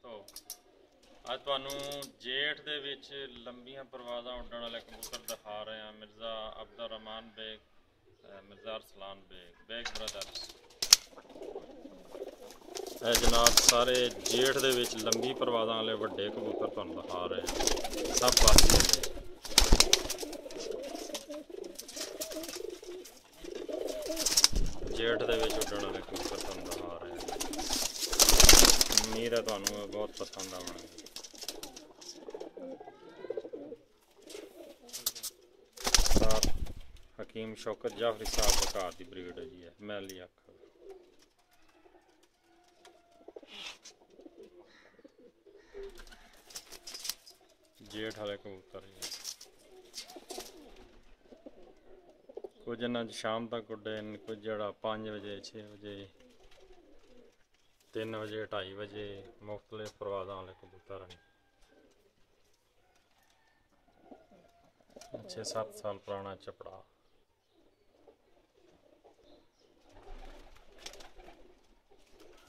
दोस्तों आज तुहानू जेठ दे विच लंबियां परवाज़ां उड्डण वाले कबूतर दिखा रहे हैं। मिर्ज़ा अब्दुल रहमान बेग, मिर्ज़ा अरसलान बेग ब्रदर्स। जनाब सारे जेठ दे विच लंबी परवाज़ां वाले वड्डे कबूतर तुहानू दिखा रहे हैं। सब बाजी वाले जेठ दे विच उड्डण वाले कबूतर तुहानू दिखा रहे हैं। उम्मीद है तुहानू बहुत पसंद आवेगी। हकीम शौकत जाफरी साहब के घर की ब्रीड है जी है मैली अख। जेठ वाले कबूतर कुछ इन्होंने शाम तक उड्डे, कुछ जरा 5 बजे 6 बजे 3 बजे 2:30 बजे मुख्तलिफ परवाज़ां वाले कबूतर हैं। 6-7 साल पुराना चपड़ा।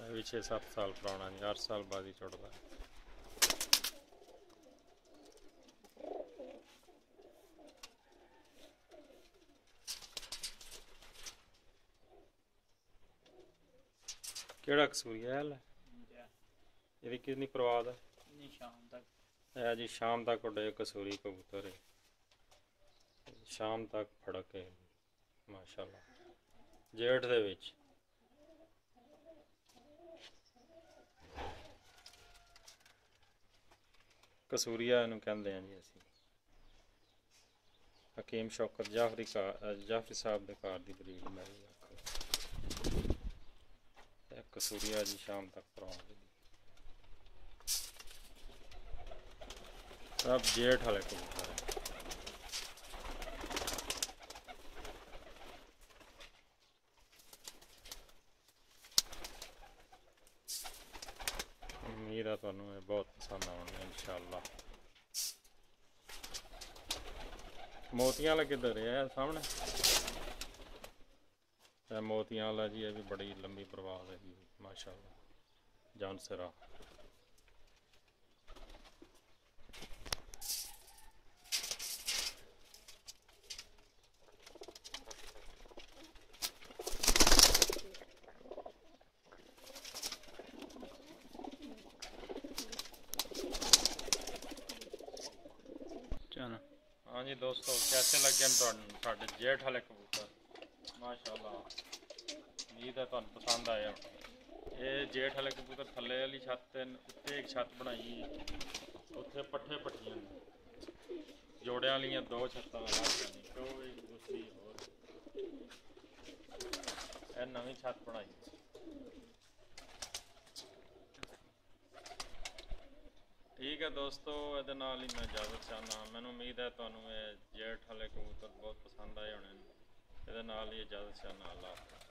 भी 6-7 साल पुराना जी, 8 साल बाद ही चढ़ता है। केड़ा कसूरिया है ये कितनी परवाज़ है? शाम तक है जी, शाम तक उड़े कसूरी कबूतर है, शाम तक फड़क है माशाल्लाह। जेठ दे विच कसूरिया इनू कहंदे हैं जी असीं। हकीम शौकत जाफरी साहब के घर की ब्रीड मैली कसूरिया जी शाम तक परवाज़। सब जेठ वाले कबूतर हैं। उम्मीद है तुहानू बहुत पसंद आउणगे इंशाअल्लाह। मोतियां वाला किधर है? सामने मोतियां वाला जी, ये भी बड़ी लंबी परवाज़ है जी माशाअल्लाह, जान सिरा। हाँ जी दोस्तों, कैसे लगे साढ़े जेठ वाले कबूतर? माशाल्लाह, उम्मीद है तुहानू पसंद आए। ये जेठ वाले कबूतर थल्ले वाली छत उत्ते एक छत बनाई, उत्थे पट्ठे पट्टियां जोड़ियां वालियां 2 छत्तां अलग दूसरी होर नवी छत बनाई। ठीक है दोस्तों, ये नाल ही मैं इजाज़त चाहना। मैनू उम्मीद है तुहानू जेठ वाले कबूतर बहुत पसंद आए होने। ये नाल ही इजाज़त चाहना। अल्लाह हाफ़िज़।